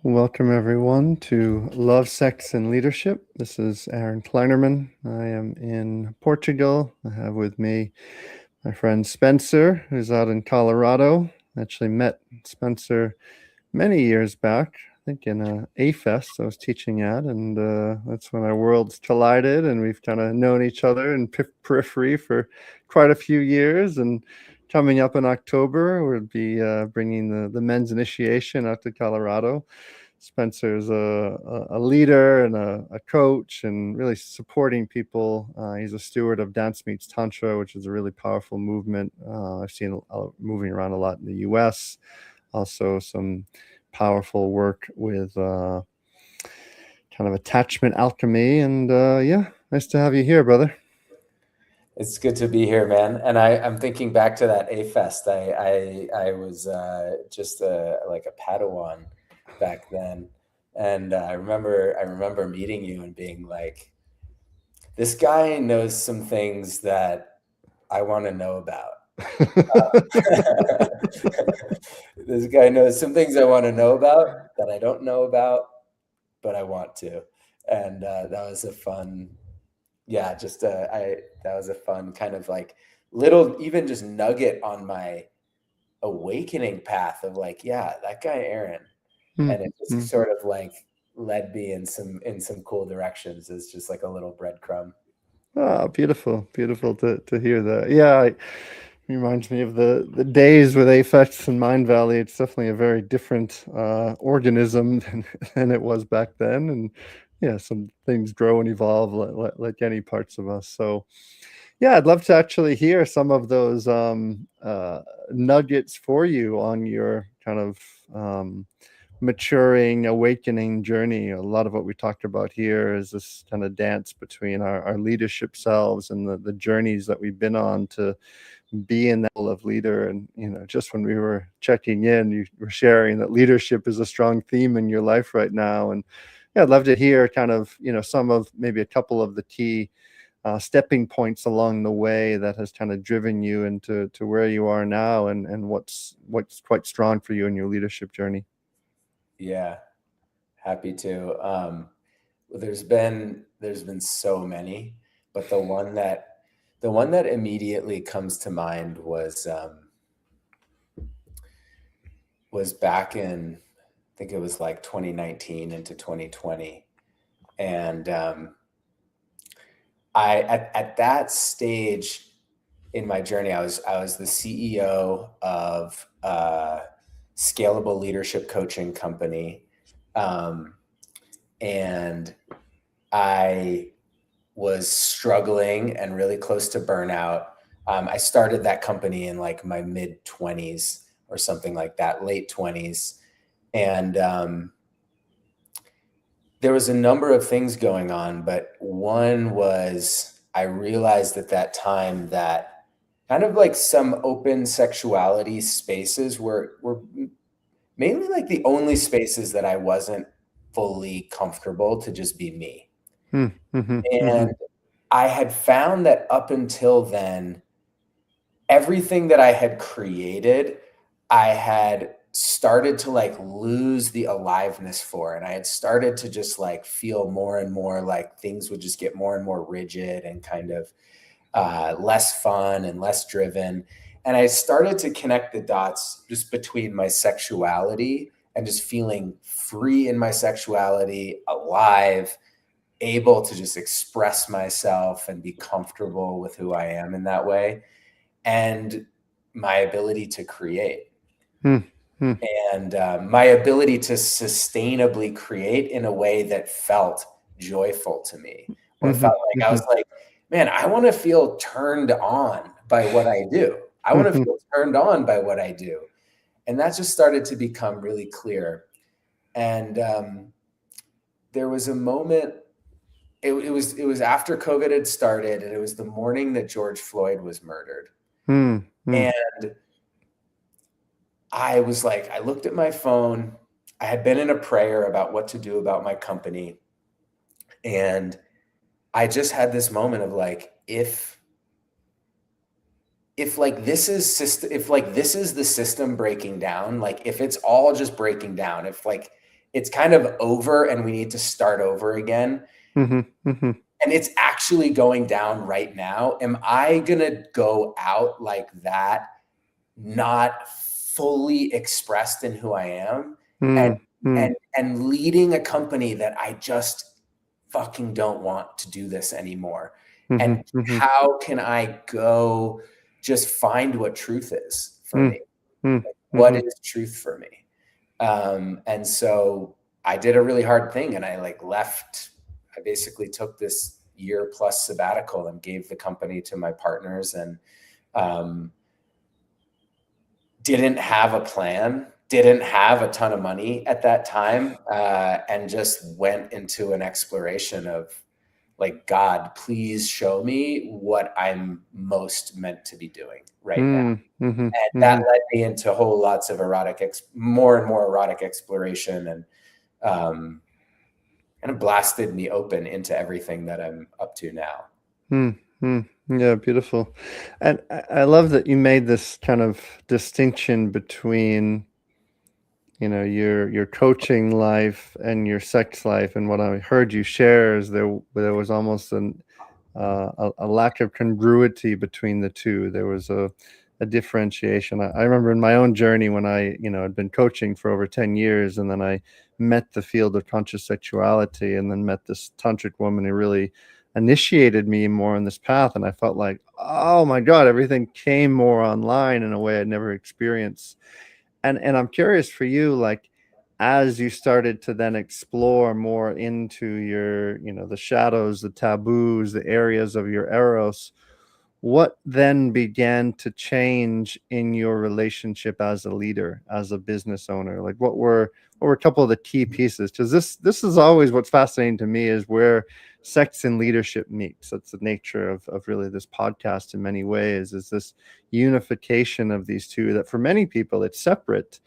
Welcome, everyone, to Love, Sex, and Leadership. This is Aaron Kleinerman. I am in Portugal. I have with me my friend Spencer, who's out in Colorado. I actually met Spencer many years back, I think in a fest I was teaching at, and that's when our worlds collided, and we've kind of known each other in periphery for quite a few years. And coming up in October, we'll be bringing the men's initiation out to Colorado. Spencer's a leader and a coach and really supporting people. He's a steward of Dance Meets Tantra, which is a really powerful movement. I've seen moving around a lot in the US. Also some powerful work with kind of attachment alchemy. And yeah, nice to have you here, brother. It's good to be here, man. And I'm thinking back to that A Fest. I was just like a Padawan back then, and I remember meeting you and being like, this guy knows some things that I want to know about. This guy knows some things I want to know about that I don't know about, but I want to. And that was a fun, yeah, that was a fun kind of like little, even just nugget on my awakening path of like, yeah, that guy Aaron. And it just sort of like led me in some cool directions. It's just like a little breadcrumb. Oh, beautiful to hear that. Yeah, it reminds me of the days with Aphex and Mind Valley. It's definitely a very different organism than it was back then. And yeah, some things grow and evolve like any parts of us. So yeah, I'd love to actually hear some of those nuggets for you on your kind of maturing, awakening journey. A lot of what we talked about here is this kind of dance between our leadership selves and the journeys that we've been on to be in that role of leader. And, just when we were checking in, you were sharing that leadership is a strong theme in your life right now. And yeah, I'd love to hear kind of, some of maybe a couple of the key stepping points along the way that has kind of driven you into where you are now, and what's quite strong for you in your leadership journey. Yeah, happy to. There's been so many, but the one that immediately comes to mind was back in, I think it was like 2019 into 2020. And at that stage in my journey, I was the CEO of a scalable leadership coaching company. And I was struggling and really close to burnout. I started that company in like my mid 20s or something like that, late 20s. And there was a number of things going on, but one was I realized at that time that kind of like some open sexuality spaces were mainly like the only spaces that I wasn't fully comfortable to just be me. And I had found that up until then, everything that I had created, I had started to like lose the aliveness for. And I had started to just like feel more and more like things would just get more and more rigid and kind of less fun and less driven. And I started to connect the dots just between my sexuality and just feeling free in my sexuality, alive, able to just express myself and be comfortable with who I am in that way, and my ability to create. And my ability to sustainably create in a way that felt joyful to me, or felt like I was like, man, I want to feel turned on by what I do. I want to feel turned on by what I do. And that just started to become really clear. And there was a moment, it was after COVID had started, and it was the morning that George Floyd was murdered. And I was like, I looked at my phone. I had been in a prayer about what to do about my company. And I just had this moment of like, if like this is the system breaking down, like if it's all just breaking down, if like it's kind of over and we need to start over again. Mm-hmm. Mm-hmm. And it's actually going down right now. Am I going to go out like that, not fully expressed in who I am, and Mm-hmm. and leading a company that I just fucking don't want to do this anymore? And Mm-hmm. how can I go just find what truth is for me? Like, what Mm-hmm. is truth for me? And so I did a really hard thing, and I like left. I basically took this year plus sabbatical and gave the company to my partners, and um, didn't have a plan, didn't have a ton of money at that time, and just went into an exploration of like, God, please show me what I'm most meant to be doing right now. Mm-hmm. And that Mm-hmm. led me into whole lots of more and more erotic exploration, and um, kind of blasted me open into everything that I'm up to now. Mm-hmm. Yeah, beautiful. And I love that you made this kind of distinction between, your coaching life and your sex life. And what I heard you share is there was almost a lack of congruity between the two. There was a differentiation. I remember in my own journey when I, had been coaching for over 10 years, and then I met the field of conscious sexuality, and then met this tantric woman who really initiated me more on this path. And I felt like, oh my God, everything came more online in a way I'd never experienced. And I'm curious for you, like, as you started to then explore more into your, the shadows, the taboos, the areas of your eros, what then began to change in your relationship as a leader, as a business owner? Like, what were a couple of the key pieces? Because this is always what's fascinating to me, is where sex and leadership meets. That's the nature of really this podcast in many ways, is this unification of these two, that for many people it's separate.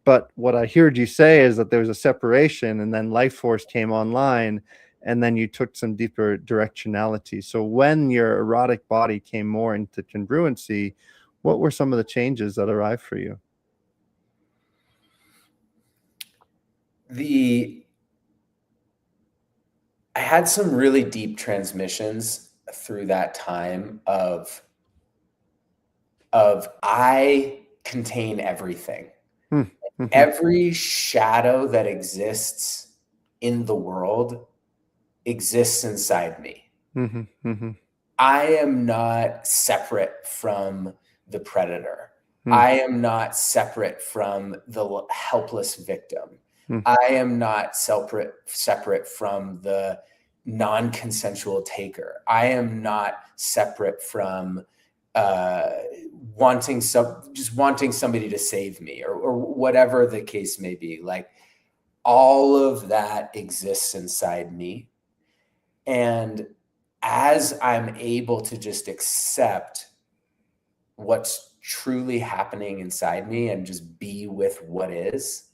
But what I heard you say is that there was a separation, and then life force came online, and then you took some deeper directionality. So when your erotic body came more into congruency, what were some of the changes that arrived for you? I had some really deep transmissions through that time of I contain everything. Hmm. Mm-hmm. Every shadow that exists in the world exists inside me. Mm-hmm. Mm-hmm. I am not separate from the predator. Mm-hmm. I am not separate from the helpless victim. Mm-hmm. I am not separate from the non-consensual taker. I am not separate from uh, just wanting somebody to save me, or whatever the case may be. Like, all of that exists inside me. And as I'm able to just accept what's truly happening inside me and just be with what is,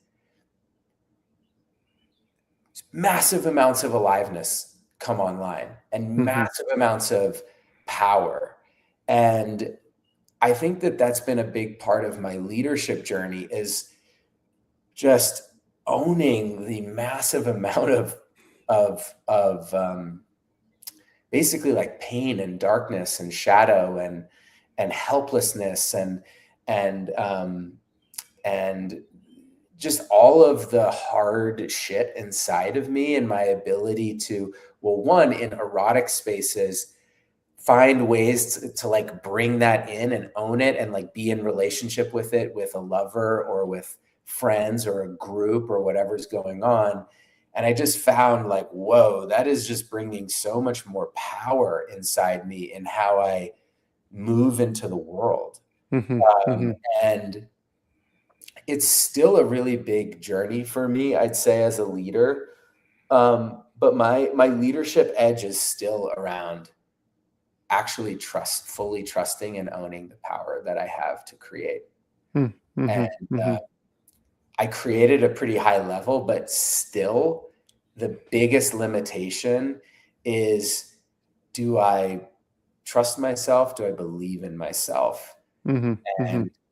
massive amounts of aliveness come online, and Mm-hmm. massive amounts of power. And I think that that's been a big part of my leadership journey, is just owning the massive amount of basically like pain and darkness and shadow and helplessness and and just all of the hard shit inside of me, and my ability to, well, one, in erotic spaces, find ways to like bring that in and own it, and like be in relationship with it, with a lover or with friends or a group or whatever's going on. And I just found like, whoa, that is just bringing so much more power inside me in how I move into the world. Mm-hmm. Mm-hmm. Um, and it's still a really big journey for me, I'd say, as a leader. But my leadership edge is still around actually fully trusting and owning the power that I have to create. Mm-hmm. And Mm-hmm. I created a pretty high level, but still the biggest limitation is, do I trust myself? Do I believe in myself? Mm-hmm. Mm-hmm.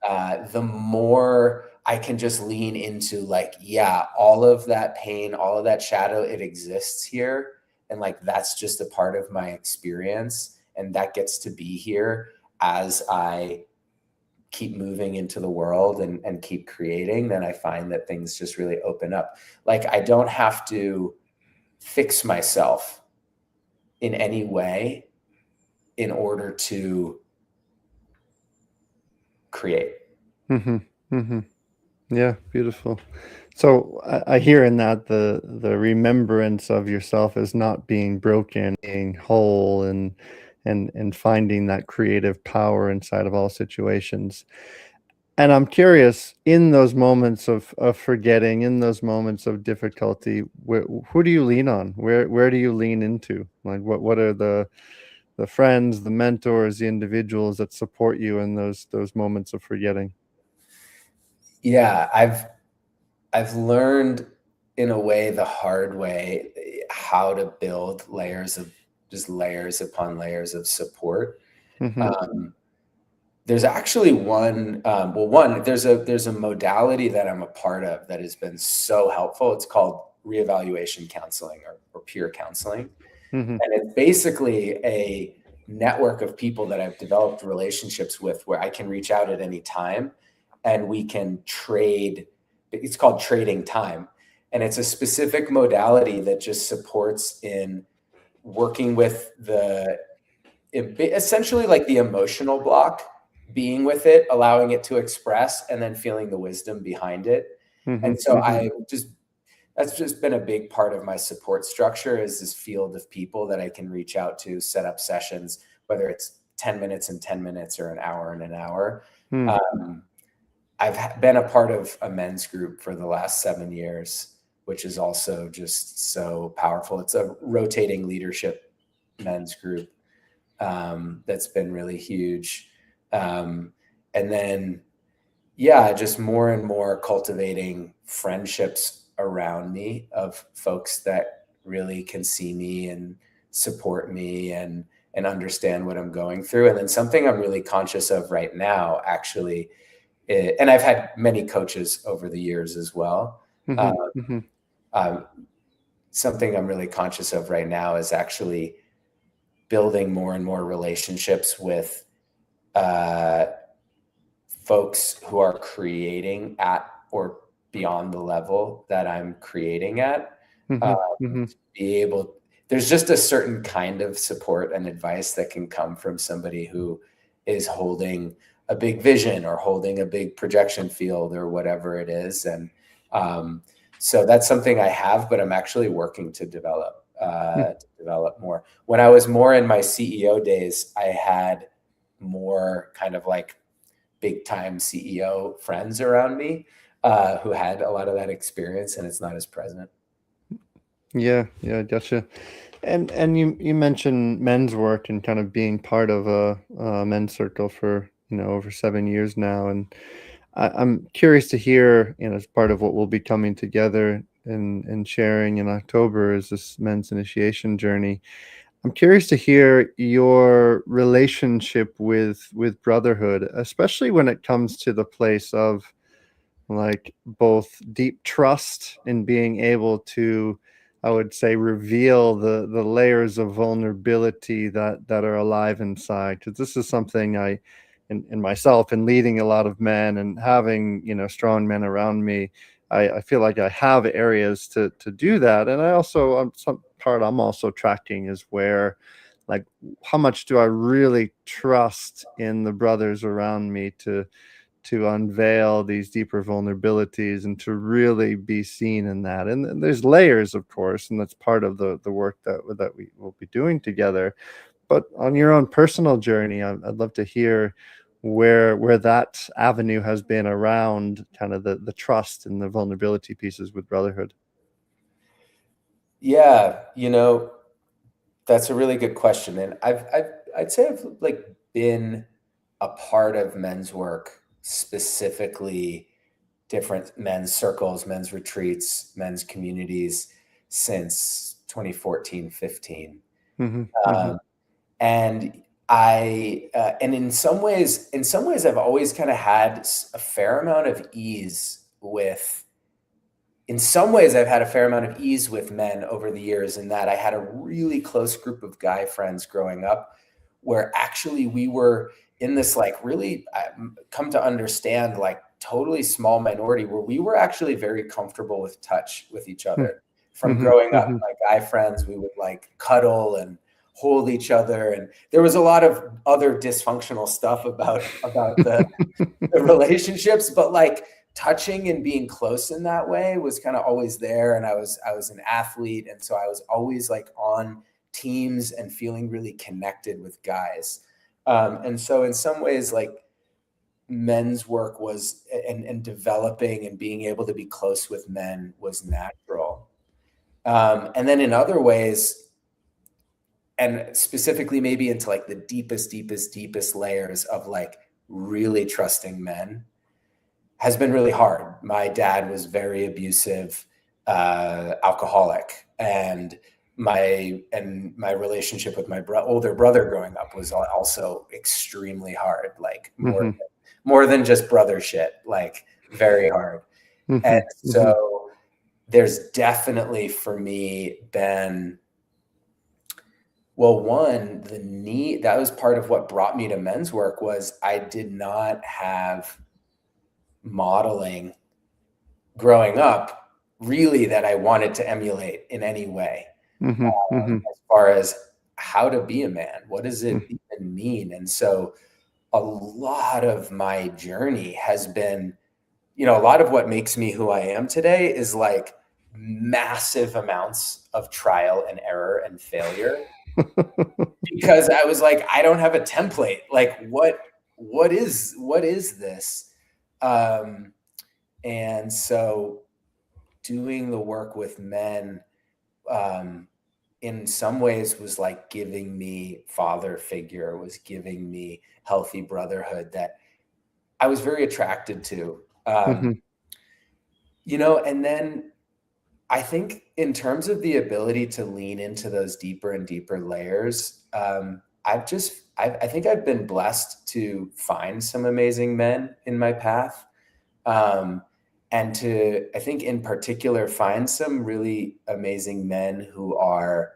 And the more I can just lean into like, yeah, all of that pain, all of that shadow, it exists here. And like, that's just a part of my experience. And that gets to be here as I keep moving into the world and keep creating. Then I find that things just really open up. Like, I don't have to fix myself in any way in order to create. Mm-hmm. Mm-hmm. Yeah, beautiful. So I hear in that the remembrance of yourself as not being broken, being whole, and finding that creative power inside of all situations. And I'm curious, in those moments of forgetting, in those moments of difficulty, who do you lean on? Where do you lean into? Like what are the friends, the mentors, the individuals that support you in those moments of forgetting? Yeah, I've learned in a way, the hard way, how to build layers upon layers of support. Mm-hmm. Um, there's actually there's a modality that I'm a part of that has been so helpful. It's called reevaluation counseling, or peer counseling. Mm-hmm. And it's basically a network of people that I've developed relationships with, where I can reach out at any time and we can trade. It's called trading time. And it's a specific modality that just supports in working with essentially like the emotional block, being with it, allowing it to express, and then feeling the wisdom behind it. Mm-hmm. And so Mm-hmm. that's just been a big part of my support structure, is this field of people that I can reach out to, set up sessions, whether it's 10 minutes and 10 minutes or an hour and an hour. Mm. Um, I've been a part of a men's group for the last 7 years, which is also just so powerful. It's a rotating leadership men's group that's been really huge. And then, yeah, just more and more cultivating friendships around me of folks that really can see me and support me and understand what I'm going through. And then something I'm really conscious of right now, actually, and I've had many coaches over the years as well. Mm-hmm. Uh, Mm-hmm. um, Something I'm really conscious of right now is actually building more and more relationships with uh, folks who are creating at or beyond the level that I'm creating at. Mm-hmm. Um, Mm-hmm. to be able, there's just a certain kind of support and advice that can come from somebody who is holding a big vision or holding a big projection field or whatever it is. And so that's something I have, but I'm actually working to develop more. When I was more in my CEO days, I had more kind of like big time CEO friends around me who had a lot of that experience, and it's not as present. Yeah, yeah, gotcha. And you mentioned men's work and kind of being part of a men's circle for over 7 years now, and I'm curious to hear, as part of what we'll be coming together and sharing in October is this men's initiation journey. I'm curious to hear your relationship with Brotherhood, especially when it comes to the place of like both deep trust in being able to, I would say, reveal the layers of vulnerability that are alive inside, because this is something in myself, in leading a lot of men and having strong men around me, I feel like I have areas to do that. And I also, some part I'm also tracking is where, like, how much do I really trust in the brothers around me to unveil these deeper vulnerabilities and to really be seen in that. And there's layers, of course, and that's part of the work that we will be doing together. But on your own personal journey, I'd love to hear where that avenue has been around kind of the trust and the vulnerability pieces with Brotherhood. Yeah, that's a really good question, and I'd say I've like been a part of men's work, specifically different men's circles, men's retreats, men's communities since 2014, 15. Mm-hmm. Mm-hmm. Um, and And in some ways, I've always kind of had a fair amount of ease with. In some ways, I've had a fair amount of ease with men over the years, in that I had a really close group of guy friends growing up, where actually we were in this like really come to understand like totally small minority where we were actually very comfortable with touch with each mm, other. From mhm, growing up, mhm, my guy friends, we would like cuddle and hold each other, and there was a lot of other dysfunctional stuff about the relationships, but like touching and being close in that way was kind of always there. And I was an athlete, and so I was always like on teams and feeling really connected with guys. And so in some ways, like men's work was, and developing and being able to be close with men was natural. And then in other ways, and specifically maybe into like the deepest layers of like really trusting men, has been really hard. My dad was very abusive, alcoholic, and my relationship with my older brother growing up was also extremely hard, like mhm, more than just brother shit, like very hard. And mhm, mhm, so there's definitely for me been, well, one, the need, that was part of what brought me to men's work, was I did not have modeling growing up really that I wanted to emulate in any way, mhm, mhm, as far as how to be a man. What does mm, it even mean? And so a lot of my journey has been, a lot of what makes me who I am today is like massive amounts of trial and error and failure, because I was like, I don't have a template. Like what is this? Um, and so doing the work with men, um, in some ways was like giving me father figure, was giving me healthy brotherhood that I was very attracted to. mhm, And then I think in terms of the ability to lean into those deeper and deeper layers, I think I've been blessed to find some amazing men in my path. Um, and to, I think in particular, find some really amazing men who are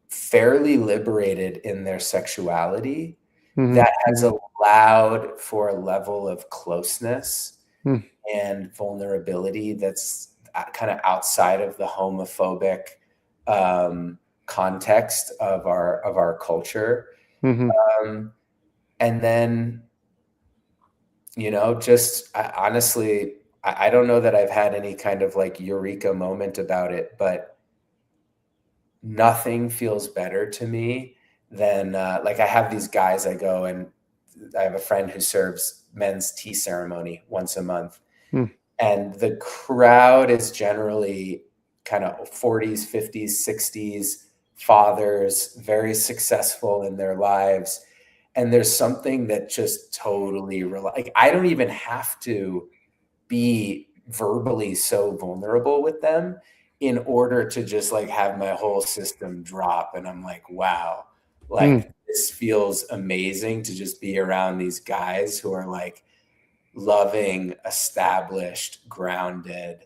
fairly liberated in their sexuality, mhm, that has mhm, allowed for a level of closeness mm, and vulnerability that's kind of outside of the homophobic um, context of our culture. mhm, Um, and then, just honestly, I don't know that I've had any kind of like eureka moment about it, but nothing feels better to me than like I have these guys, I go and I have a friend who serves men's tea ceremony once a month, mm, and the crowd is generally kind of 40s, 50s, 60s fathers, very successful in their lives. And there's something that just totally like I don't even have to be verbally so vulnerable with them in order to just like have my whole system drop, and I'm like, wow, mm, like this feels amazing to just be around these guys who are like loving, established, grounded,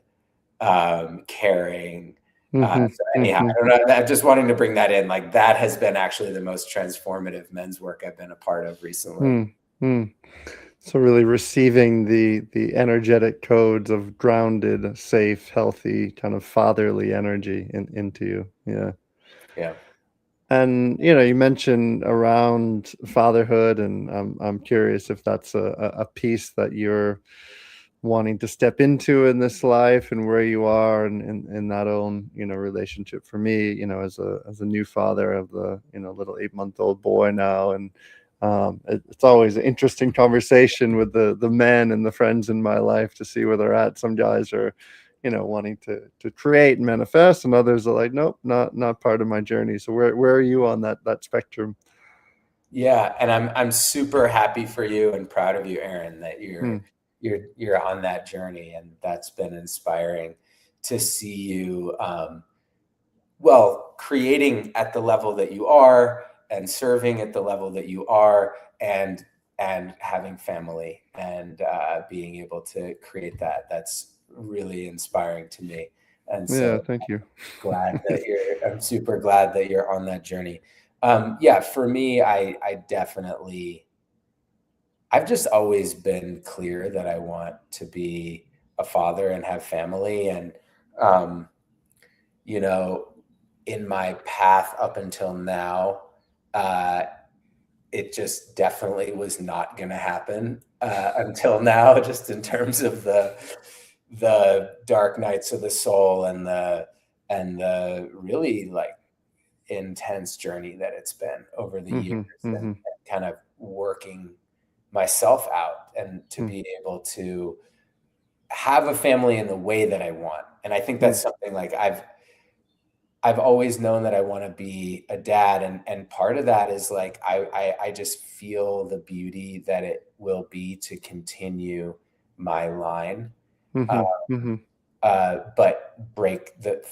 caring. mhm, So anyhow, mhm, I don't know. I'm just wanting to bring that in. Like that has been actually the most transformative men's work I've been a part of recently. mm, mm. So really receiving the energetic codes of grounded, safe, healthy, kind of fatherly energy into you. Yeah. Yeah. And you mentioned around fatherhood, and I'm curious if that's a piece that you're wanting to step into in this life, and where you are in that own relationship. For me, as a new father of the little 8-month-old boy now, and it's always an interesting conversation with the men and the friends in my life to see where they're at. Some guys are wanting to create and manifest, and others are like, nope, not part of my journey. So where are you on that spectrum? Yeah, and I'm super happy for you and proud of you, Aaron, that you're Hmm. you're on that journey, and that's been inspiring to see you, well, creating at the level that you are, and serving at the level that you are, and having family, and being able to create that. That's really inspiring to me. And Yeah, so thank you. I'm super glad that you're on that journey. Yeah, for me, I definitely, I've just always been clear that I want to be a father and have family. And, um, you know, in my path up until now, uh, it just definitely was not going to happen until now, just in terms of the dark nights of the soul, and the really like intense journey that it's been over the years, Hmm. and Hmm. kind of working myself out, and to Hmm. be able to have a family in the way that I want. And I think that's something like I've always known that I want to be a dad, and part of that is like I just feel the beauty that it will be to continue my line, uh, Hmm. Hmm. but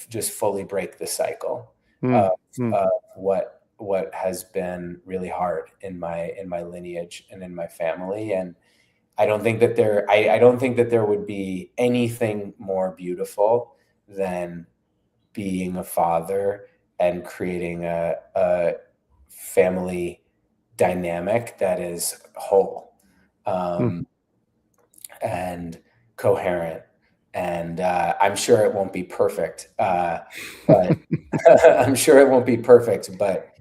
just fully break the cycle of, Hmm. Hmm. of what has been really hard in my lineage and in my family. And I don't think that there would be anything more beautiful than being a father and creating a family dynamic that is whole, um, and coherent. And I'm sure it won't be perfect, but I'm sure it won't be perfect. But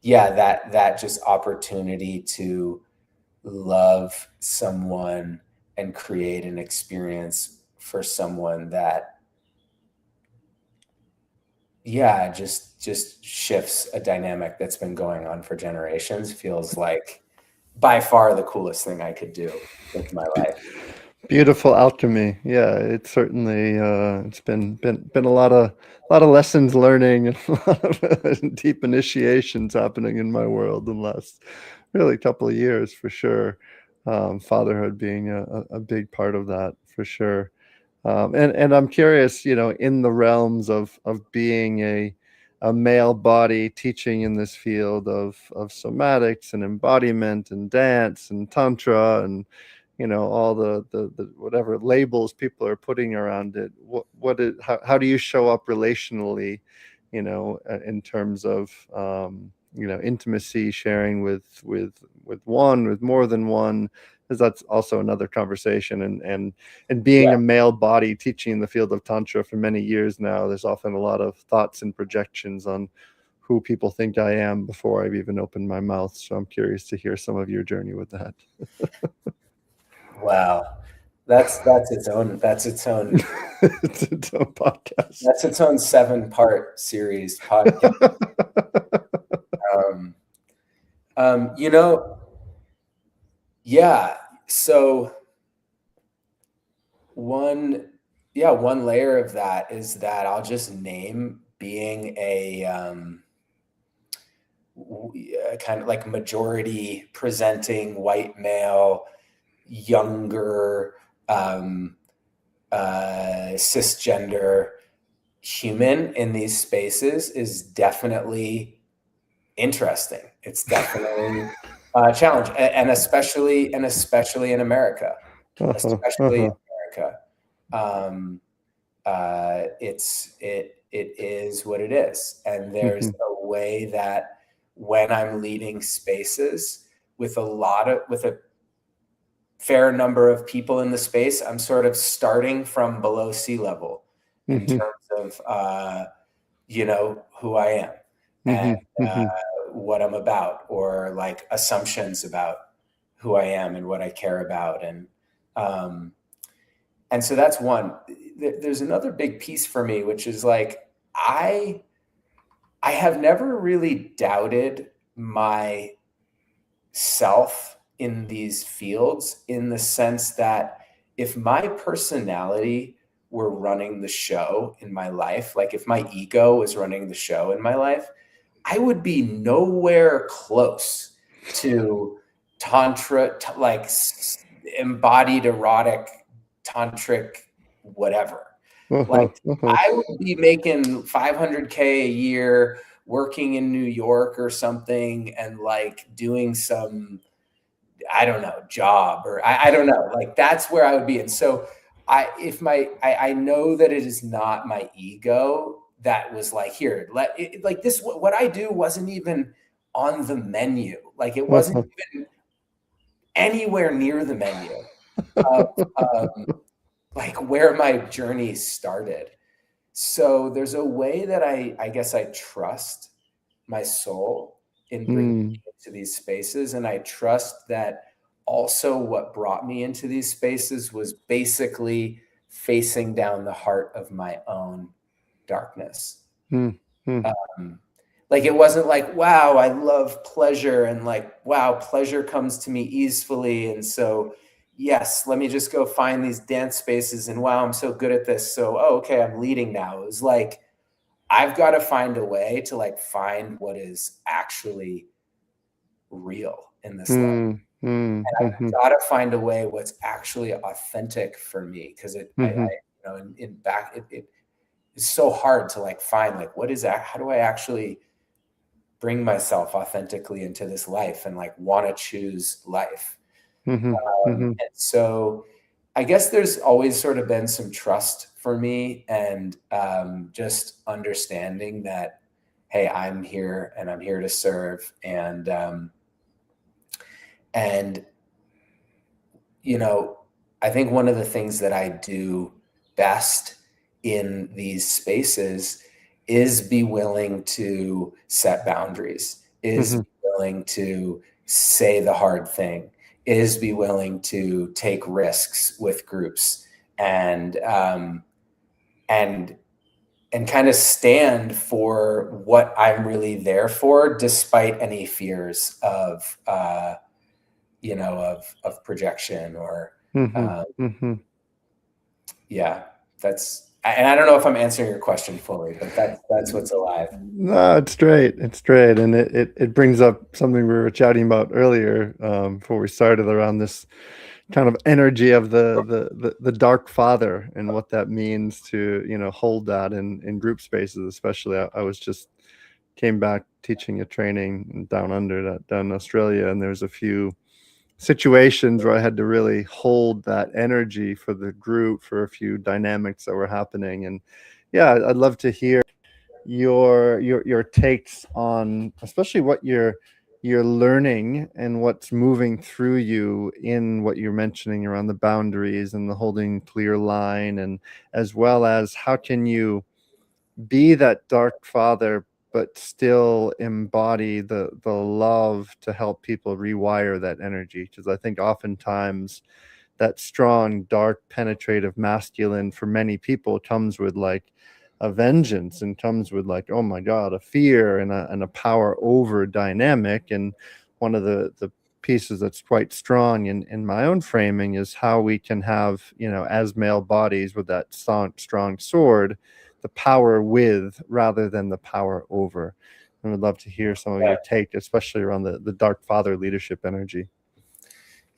yeah, that just opportunity to love someone and create an experience for someone that, yeah, just shifts a dynamic that's been going on for generations, feels like by far the coolest thing I could do with my life. Beautiful alchemy. Yeah, it's certainly it's been a lot of lessons learning and a lot of deep initiations happening in my world in the last really couple of years for sure. Fatherhood being a big part of that for sure. And I'm curious, in the realms of being a male body teaching in this field of somatics and embodiment and dance and tantra and all the whatever labels people are putting around it. How do you show up relationally, in terms of intimacy, sharing with one, with more than one, because that's also another conversation. And being Yeah. a male body teaching in the field of tantra for many years now, there's often a lot of thoughts and projections on who people think I am before I've even opened my mouth. So I'm curious to hear some of your journey with that. Wow. That's its own It's its own podcast. that's its own 7-part series podcast. Um, you know, yeah. So one, yeah, one layer of that is that I'll just name being a kind of like majority presenting white male, younger, um, cisgender human in these spaces is definitely interesting. It's definitely a challenge, and especially in America, especially in Uh-huh. America. Um, it is what it is, and there's Mhm. a way that when I'm leading spaces with a fair number of people in the space, I'm sort of starting from below sea level in Mhm. terms of who I am, and Mhm. Mhm. what I'm about, or like assumptions about who I am and what I care about. Um, and so that's one. There's another big piece for me, which is like I I have never really doubted myself in these fields, in the sense that if my personality were running the show in my life, like if my ego was running the show in my life, I would be nowhere close to tantra, embodied erotic, tantric, whatever. Uh-huh. Like Uh-huh. I would be making 500K a year working in New York or something and like doing some, I don't know, job, or I don't know, like that's where I would be. And so I know that it is not my ego that was like, here, like this, what I do wasn't even on the menu. Like it wasn't even anywhere near the menu of like where my journey started. So there's a way that I guess I trust my soul in bringing me into these spaces. And I trust that also what brought me into these spaces was basically facing down the heart of my own darkness. Like it wasn't like, wow, I love pleasure, and like, wow, pleasure comes to me easily. And so, yes, let me just go find these dance spaces, and wow, I'm so good at this. So, oh, okay, I'm leading now. It was like, I've got to find a way to like find what is actually real in this life. And I've got to find a way what's actually authentic for me. Cause in back, it's so hard to like find like, what is that? How do I actually bring myself authentically into this life and like want to choose life? And so I guess there's always sort of been some trust for me, and just understanding that, hey, I'm here and I'm here to serve. And you know, I think one of the things that I do best in these spaces is be willing to set boundaries, is be willing to say the hard thing, is be willing to take risks with groups, and kind of stand for what I'm really there for, despite any fears of of projection or yeah, and I don't know if I'm answering your question fully, but that's what's alive. No, it's great. It's great. And it brings up something we were chatting about earlier, before we started, around this kind of energy of the dark father and what that means to, hold that in group spaces, especially. I was just came back teaching a training down in Australia, and there's a few situations where I had to really hold that energy for the group for a few dynamics that were happening. And yeah, I'd love to hear your takes on, especially what you're learning and what's moving through you in what you're mentioning around the boundaries and the holding clear line, and as well as how can you be that dark father but still embody the love to help people rewire that energy. Because I think oftentimes that strong, dark, penetrative masculine for many people comes with like a vengeance, and comes with like, oh my God, a fear and a power over dynamic. And one of the pieces that's quite strong in my own framing is how we can have, as male bodies with that strong sword, the power with rather than the power over. And would love to hear some of your take, especially around the dark father leadership energy.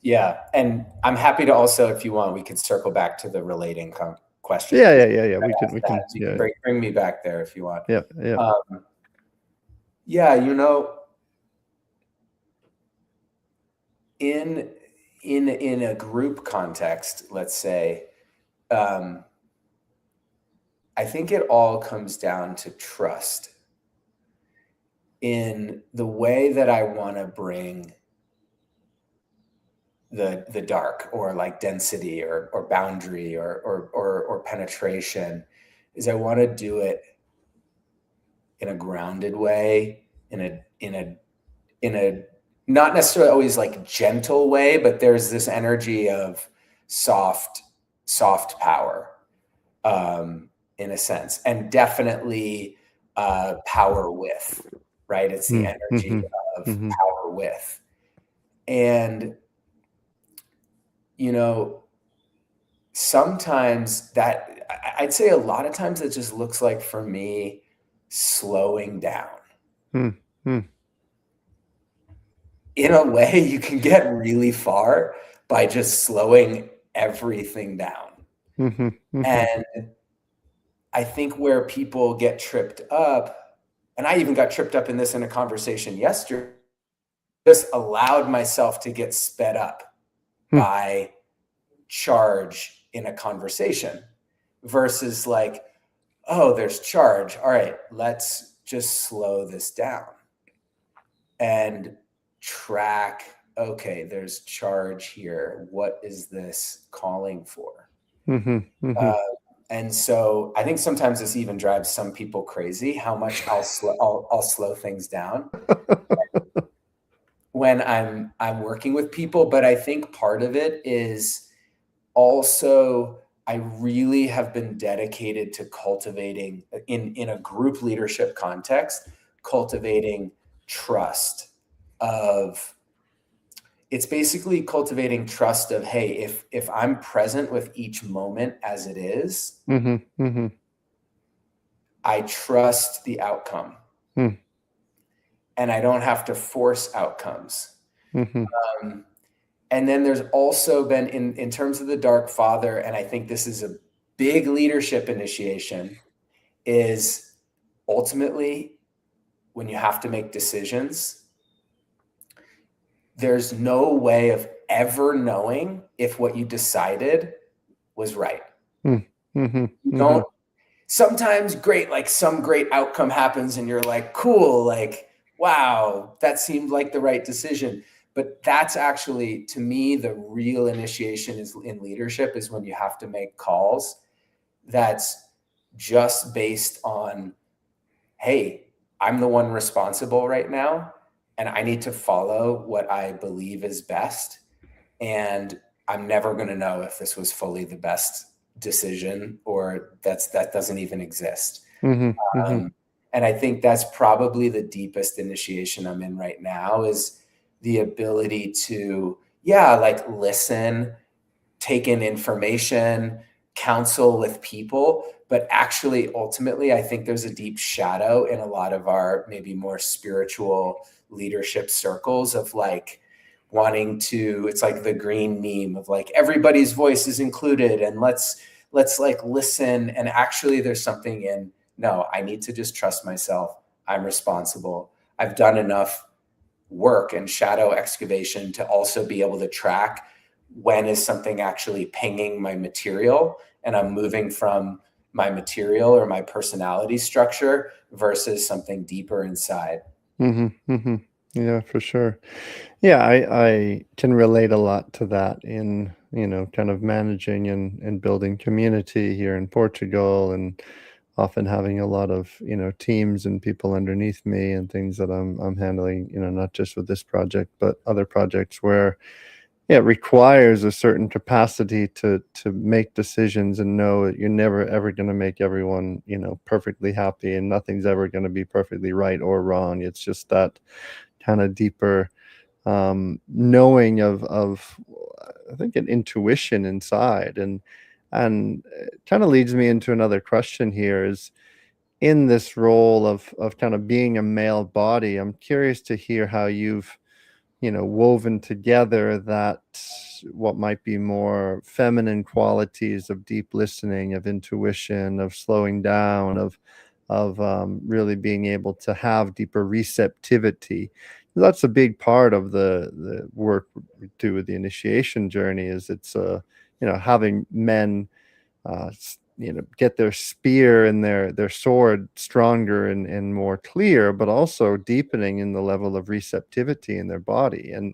Yeah. And I'm happy to also, if you want, we could circle back to the relating question. Yeah. We can. You can bring me back there if you want. Yeah. Yeah. In a group context, let's say, I think it all comes down to trust in the way that I want to bring the dark, or like density or boundary or penetration, is I want to do it in a grounded way, in a not necessarily always like gentle way, but there's this energy of soft power, in a sense, and definitely power with, right? It's the energy of power with. And sometimes that, I'd say a lot of times it just looks like, for me, slowing down. In a way, you can get really far by just slowing everything down. And I think where people get tripped up and I even got tripped up in this in a conversation yesterday, just allowed myself to get sped up by charge in a conversation versus like, oh, there's charge. All right, let's just slow this down and track. Okay, there's charge here. What is this calling for? And so I think sometimes this even drives some people crazy, how much I'll slow things down when I'm working with people. But I think part of it is also I really have been dedicated to cultivating in a group leadership context, cultivating trust of it's basically cultivating trust of, hey, if I'm present with each moment as it is, I trust the outcome. And I don't have to force outcomes. And then there's also been in terms of the Dark Father, and I think this is a big leadership initiation, is ultimately when you have to make decisions, there's no way of ever knowing if what you decided was right. You don't. Sometimes great, like some great outcome happens and you're like, cool, like, wow, that seemed like the right decision. But that's actually, to me, the real initiation is in leadership is when you have to make calls that's just based on, hey, I'm the one responsible right now, and I need to follow what I believe is best. And I'm never going to know if this was fully the best decision or that doesn't even exist. And I think that's probably the deepest initiation I'm in right now is the ability to, like listen, take in information, counsel with people, but actually ultimately I think there's a deep shadow in a lot of our maybe more spiritual leadership circles of like wanting to, it's like the green meme of like everybody's voice is included and let's like listen. And actually there's something in, no, I need to just trust myself. I'm responsible. I've done enough work and shadow excavation to also be able to track when is something actually pinging my material and I'm moving from my material or my personality structure versus something deeper inside. Yeah, for sure. Yeah, I can relate a lot to that in, kind of managing and building community here in Portugal and often having a lot of, teams and people underneath me and things that I'm handling, not just with this project, but other projects where it requires a certain capacity to make decisions and know that you're never ever going to make everyone, perfectly happy and nothing's ever going to be perfectly right or wrong. It's just that kind of deeper knowing of I think an intuition inside and it kind of leads me into another question here is in this role of kind of being a male body. I'm curious to hear how you've woven together that what might be more feminine qualities of deep listening, of intuition, of slowing down, of really being able to have deeper receptivity. That's a big part of the work we do with the initiation journey. Is it's having men get their spear and their sword stronger and more clear, but also deepening in the level of receptivity in their body. And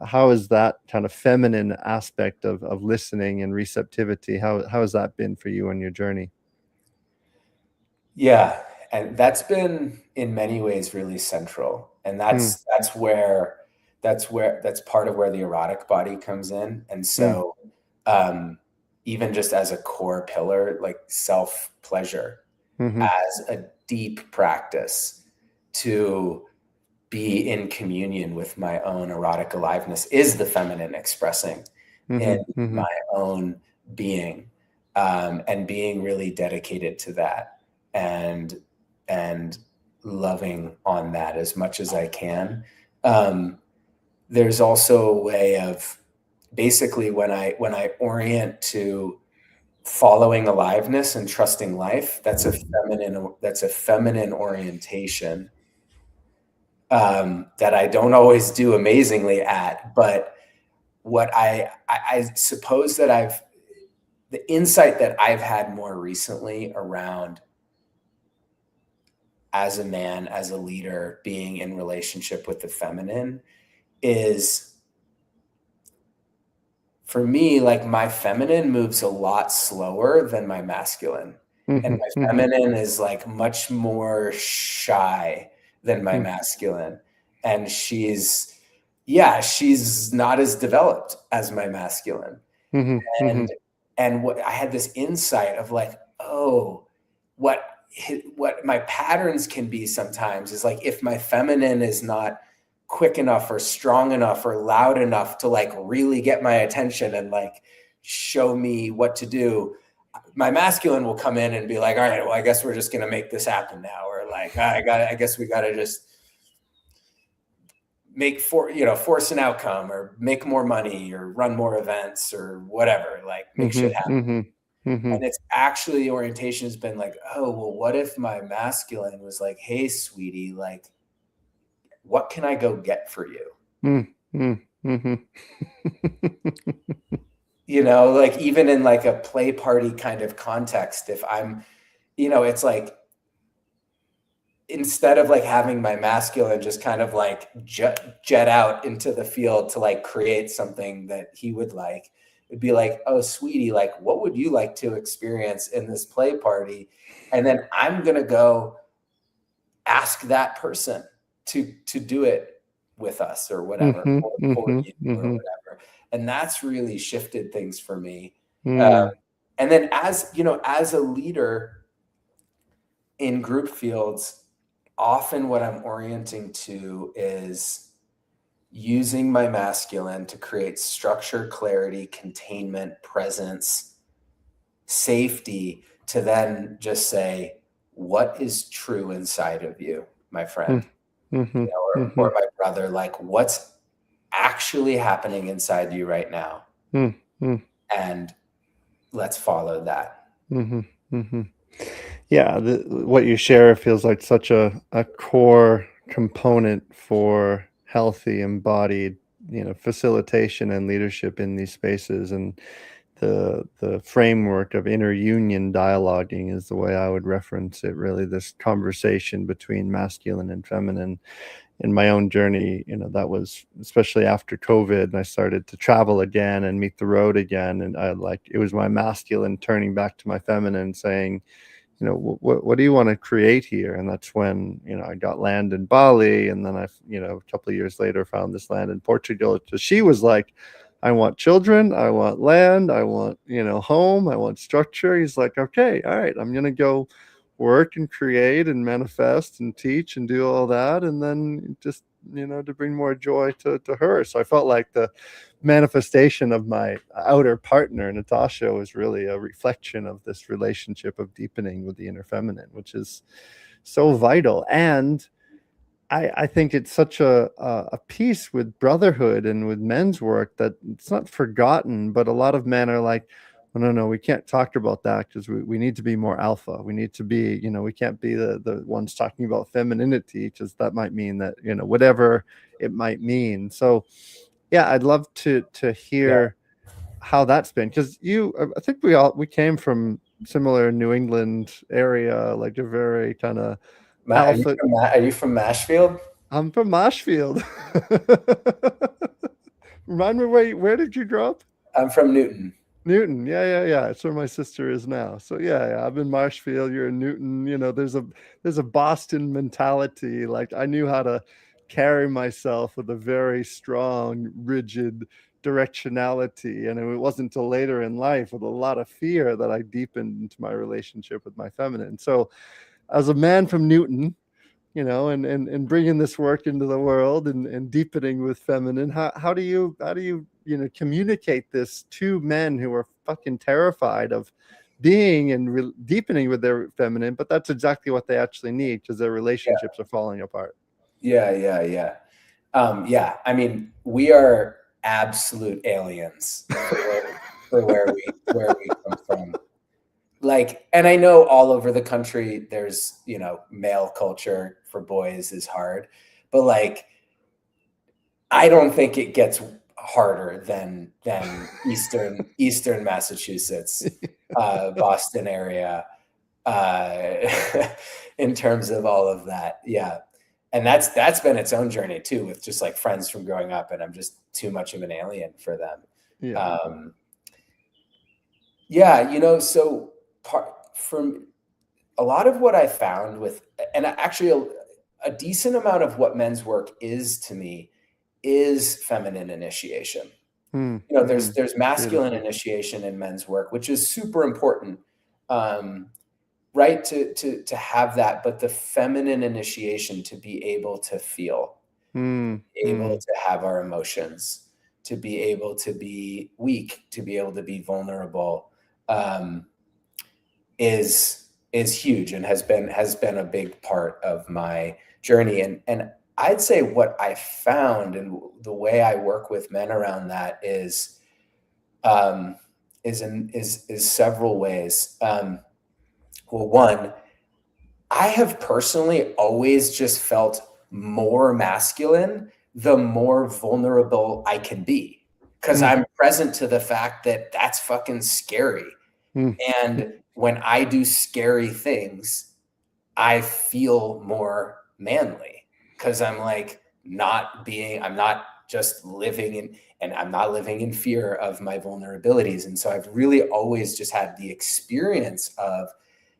how is that kind of feminine aspect of listening and receptivity? How has that been for you on your journey? Yeah. And that's been in many ways really central. And Mm, that's part of where the erotic body comes in. And mm, so even just as a core pillar, like self pleasure mhm, as a deep practice to be in communion with my own erotic aliveness is the feminine expressing in mhm, mhm, my own being, and being really dedicated to that and and loving on that as much as I can. There's also a way of basically when I orient to following aliveness and trusting life. That's a feminine orientation that I don't always do amazingly at. But what I suppose that the insight that I've had more recently around, as a man, as a leader, being in relationship with the feminine is, for me, like, my feminine moves a lot slower than my masculine. And Mhm, my mhm, feminine is like much more shy than my mhm, masculine. And she's not as developed as my masculine. mhm, And mhm, what I had this insight of, like, oh, what what my patterns can be sometimes is, like, if my feminine is not quick enough or strong enough or loud enough to, like, really get my attention and, like, show me what to do, my masculine will come in and be like, all right, well, I guess we're just gonna make this happen now. Or like, I guess we gotta just force an outcome, or make more money, or run more events, or whatever, like, make shit mhm, happen. mhm, And mhm, it's actually, the orientation has been like, oh, well, what if my masculine was like, hey, sweetie, like, what can I go get for you? mm, mm, mhm. Like, even in like a play party kind of context, if it's like, instead of like having my masculine just kind of like jet out into the field to like create something that he would like, it'd be like, oh, sweetie, like, what would you like to experience in this play party? And then I'm going to go ask that person to do it with us, or whatever, Mhm, or for mhm, you, or mhm, whatever. And that's really shifted things for me. uh, mm, and then, as a leader in group fields, often what I'm orienting to is using my masculine to create structure, clarity, containment, presence, safety, to then just say, what is true inside of you, my mm, friend? mhm, Or mhm, my brother, like, what's actually happening inside you right now? mm, mm, And let's follow that. mhm, mhm. Yeah, what you share feels like such a core component for healthy, embodied, facilitation and leadership in these spaces. And the framework of inner union dialoguing is the way I would reference it. Really, this conversation between masculine and feminine. In my own journey, that was especially after COVID, and I started to travel again and meet the road again. And it was my masculine turning back to my feminine, saying, what do you want to create here? And that's when, I got land in Bali. And then a couple of years later, found this land in Portugal. So she was like, I want children, I want land, I want, home, I want structure. He's like, okay, all right, I'm going to go work and create and manifest and teach and do all that. And then just, to bring more joy to her. So I felt like the manifestation of my outer partner, Natasha, was really a reflection of this relationship of deepening with the inner feminine, which is so vital. And I think it's such a piece with brotherhood and with men's work that it's not forgotten, but a lot of men are like, oh, no, we can't talk about that because we need to be more alpha. We need to be, we can't be the ones talking about femininity, because that might mean that, whatever it might mean. So yeah, I'd love to Yeah. hear how that's been, because I think we came from similar New England area, like a very kind of Matt, alpha. are you from Mashfield? I'm from Marshfield. Remind me, where did you grow up? I'm from Newton. Newton. Yeah, yeah, yeah. It's where my sister is now. So yeah, I'm in Marshfield. You're in Newton. There's a Boston mentality. Like, I knew how to carry myself with a very strong, rigid directionality. And it wasn't until later in life, with a lot of fear, that I deepened into my relationship with my feminine. So as a man from Newton, and bringing this work into the world, and deepening with feminine, how do you communicate this to men who are fucking terrified of being and deepening with their feminine, but that's exactly what they actually need, because their Yeah, relationships are falling apart. yeah, yeah, yeah. Yeah, I mean, we are absolute aliens for where we come from. like, and I know all over the country there's, you know, male culture for boys is hard, but like, I don't think it gets harder than Eastern Massachusetts, Boston area, uh, in terms of all of that. Yeah. And that's been its own journey too, with just like friends from growing up, and I'm just too much of an alien for them. Yeah. Yeah, you know, so from a lot of what I found with, and actually a decent amount of what men's work is to me is feminine initiation. Mm, You know, mm, there's masculine beautiful. initiation in men's work, which is super important, um, right? To have that, but the feminine initiation to be able to feel, Mm, able mm, to have our emotions, to be able to be weak, to be able to be vulnerable, um, is huge and has been a big part of my journey. And I'd say what I found and the way I work with men around that um, is several ways. Well, one, I have personally always just felt more masculine the more vulnerable I can be, because mm, I'm present to the fact that that's fucking scary. mm, And when I do scary things, I feel more manly, because I'm like I'm not just living in, and I'm not living in fear of my vulnerabilities. And so I've really always just had the experience of,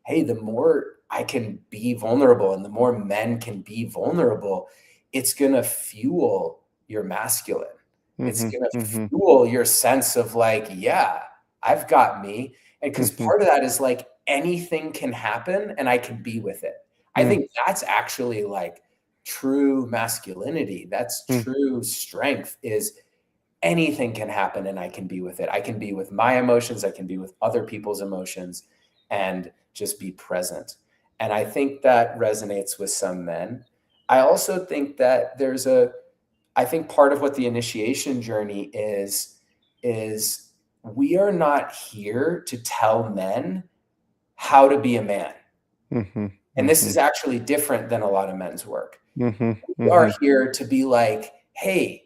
hey, the more I can be vulnerable and the more men can be vulnerable, it's going to fuel your masculine. It's mhm, going to mhm, fuel your sense of like, yeah, I've got me. And because mhm, part of that is like anything can happen and I can be with it. I mm, think that's actually like true masculinity. That's mm, true strength, is anything can happen and I can be with it. I can be with my emotions, I can be with other people's emotions, and just be present. And I think that resonates with some men. I also think that I think part of what the initiation journey is we are not here to tell men how to be a man. mhm, And this mhm, is actually different than a lot of men's work. mhm, We are mhm, here to be like, hey,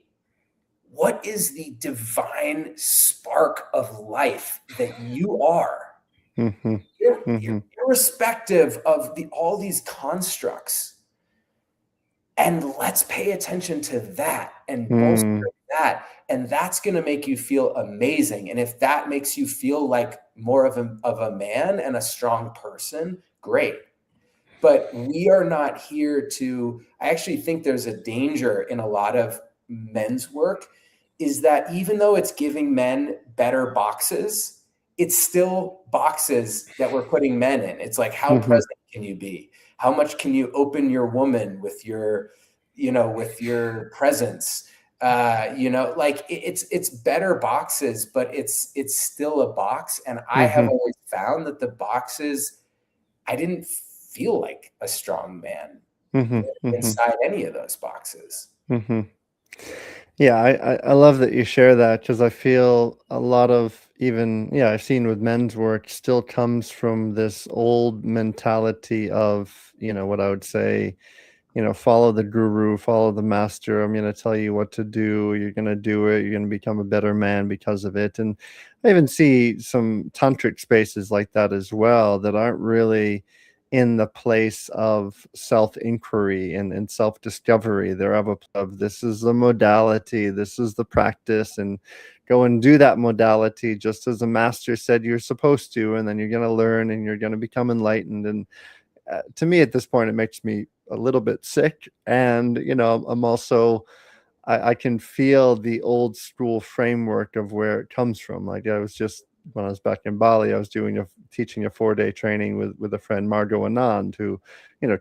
what is the divine spark of life that you are? mhm, mhm, Irrespective of all these constructs. And let's pay attention to that and bolster mm, that. And that's going to make you feel amazing. And if that makes you feel like more of a man and a strong person, great. But we are not here to, I actually think there's a danger in a lot of men's work, is that even though it's giving men better boxes, it's still boxes that we're putting men in. It's like, how mhm, present can you be? How much can you open your woman with your, you know, with your presence? You know, like it's better boxes, but it's still a box. And I have mhm, always found that the boxes, I didn't feel like a strong man mhm, mhm, inside any of those boxes. mhm. Yeah, I love that you share that because I feel a lot of even, yeah, I've seen with men's work still comes from this old mentality of, what I would say, follow the guru, follow the master. I'm going to tell you what to do. You're going to do it. You're going to become a better man because of it. And I even see some tantric spaces like that as well that aren't really in the place of self-inquiry and self-discovery. They're of this is the modality, this is the practice, and go and do that modality just as the master said you're supposed to, and then you're going to learn and you're going to become enlightened. And to me at this point it makes me a little bit sick. And I'm also, I can feel the old school framework of where it comes from. Like I was just, when I was back in Bali, I was teaching a 4-day training with a friend, Margot Anand, who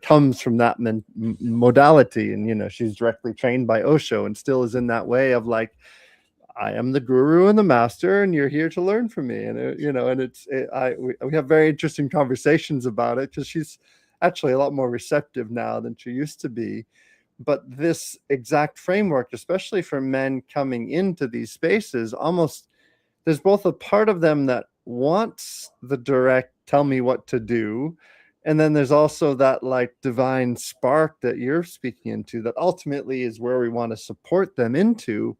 comes from that modality. And she's directly trained by Osho and still is in that way of like, I am the guru and the master, and you're here to learn from me. And and we have very interesting conversations about it because she's actually a lot more receptive now than she used to be. But this exact framework, especially for men coming into these spaces, almost there's both a part of them that wants the direct tell me what to do. And then there's also that like divine spark that you're speaking into that ultimately is where we want to support them into.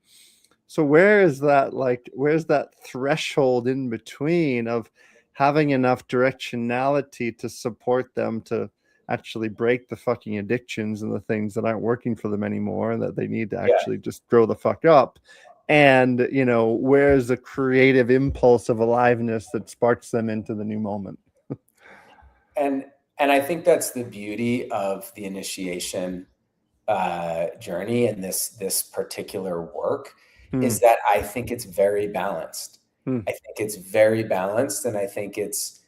So where's that threshold in between of having enough directionality to support them to actually break the fucking addictions and the things that aren't working for them anymore and that they need to Yeah. actually just grow the fuck up? And, where's the creative impulse of aliveness that sparks them into the new moment? And I think that's the beauty of the initiation journey and this particular work, Hmm. is that I think it's very balanced. Hmm. I think it's very balanced, and I think it's,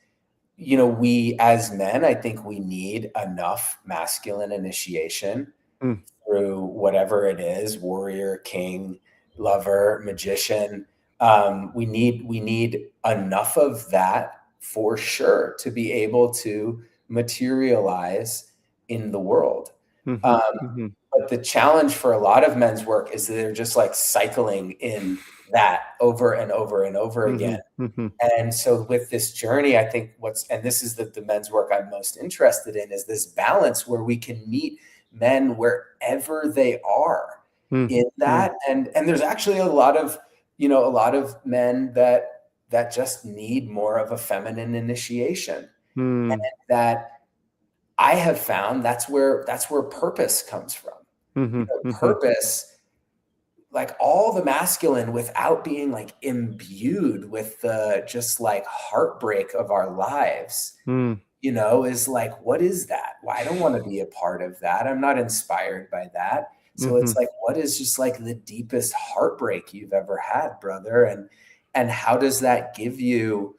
we as men, I think we need enough masculine initiation Hmm. through whatever it is, warrior, king, lover, magician. We need enough of that for sure to be able to materialize in the world. Hmm. Um, Hmm. but the challenge for a lot of men's work is that they're just like cycling in that over and over and over Hmm. again. Hmm. And so with this journey, I think and this is the men's work I'm most interested in, is this balance where we can meet men wherever they are Hmm. in Hmm. that. And there's actually a lot of men that just need more of a feminine initiation. And Hmm. that I have found that's where purpose comes from. Hmm. Hmm. Purpose, like all the masculine without being like imbued with the just like heartbreak of our lives, Hmm. is like, what is that? Well, I don't want to be a part of that. I'm not inspired by that. So Hmm. it's like, what is just like the deepest heartbreak you've ever had, brother? And how does that give you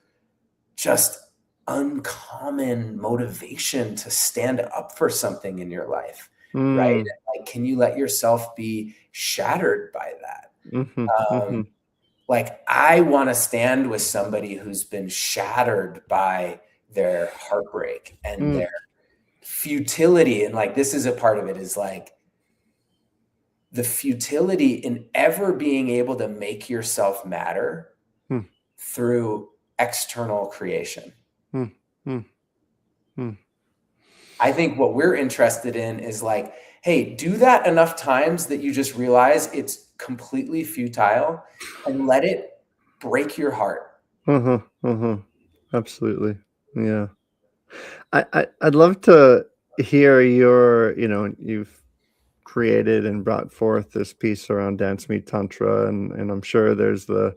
just uncommon motivation to stand up for something in your life, right? Hmm. Like, can you let yourself be shattered by that? Hmm. Hmm. Um, like, I want to stand with somebody who's been shattered by their heartbreak and Hmm. their futility. And like, this is a part of it, is like the futility in ever being able to make yourself matter Hmm. through external creation. Hmm. Hmm. Hmm. I think what we're interested in is like, hey, do that enough times that you just realize it's completely futile, and let it break your heart. Uh-huh. Uh-huh. Absolutely. Yeah. I'd love to hear you've created and brought forth this piece around dance meet tantra, and I'm sure there's the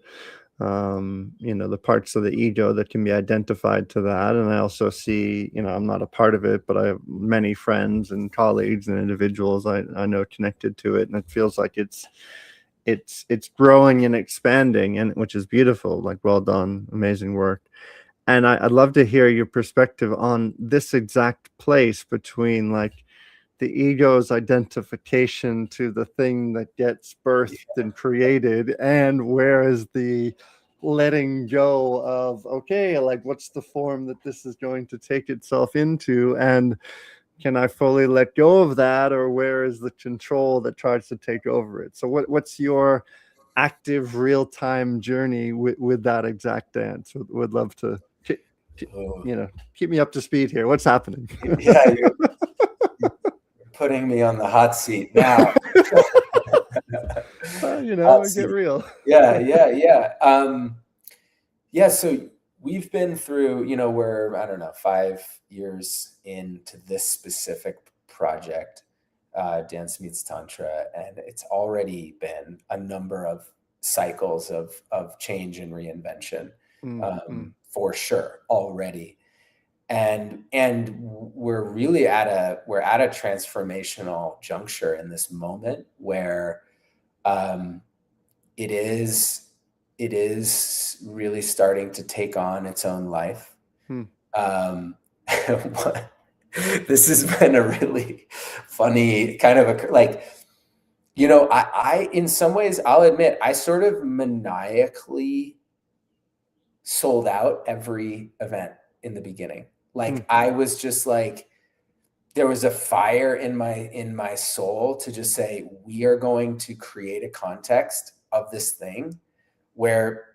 parts of the ego that can be identified to that. And I also see, I'm not a part of it, but I have many friends and colleagues and individuals I know connected to it, and it feels like it's growing and expanding, and which is beautiful. Like, well done, amazing work. And I'd love to hear your perspective on this exact place between like the ego's identification to the thing that gets birthed and created, and where is the letting go of, okay, like what's the form that this is going to take itself into, and can I fully let go of that, or where is the control that tries to take over it? So what's your active real-time journey with that exact dance? Would love to Oh, keep me up to speed here. What's happening? yeah, you're putting me on the hot seat now. Hot Get seat. real. Yeah, yeah, yeah. Yeah, so we've been through, we're, I don't know, 5 years into this specific project, Dance Meets Tantra, and it's already been a number of cycles of change and reinvention, Mm, mm, for sure already. And we're at a transformational juncture in this moment where um, it is it is really starting to take on its own life. mm, Um, this has been a really funny kind of like, I in some ways, I'll admit, I sort of maniacally sold out every event in the beginning. mm, Like, I was just like, there was a fire in my soul to just say, we are going to create a context of this thing where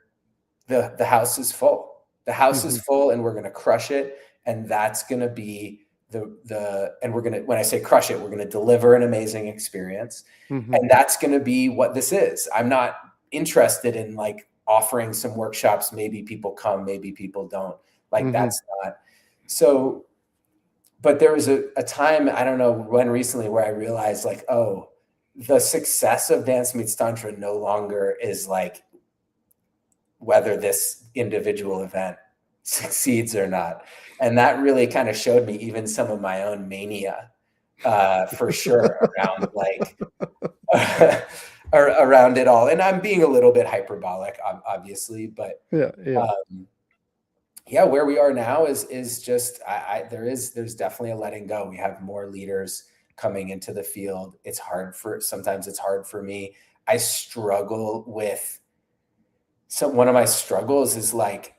the house is full. The house Mm-hmm. is full and we're going to crush it. And that's going to be and we're going to, when I say crush it, we're going to deliver an amazing experience. Mm-hmm. And that's going to be what this is. I'm not interested in like offering some workshops. Maybe people come, maybe people don't. Like Mm-hmm. that's not. So, but there was a time, I don't know when recently, where I realized like, oh, the success of Dance Meets Tantra no longer is like whether this individual event succeeds or not. And that really kind of showed me even some of my own mania, for sure, around like around it all. And I'm being a little bit hyperbolic, obviously, but Yeah. Yeah. yeah, where we are now is just there's definitely a letting go. We have more leaders coming into the field. Sometimes it's hard for me. I struggle with one of my struggles is like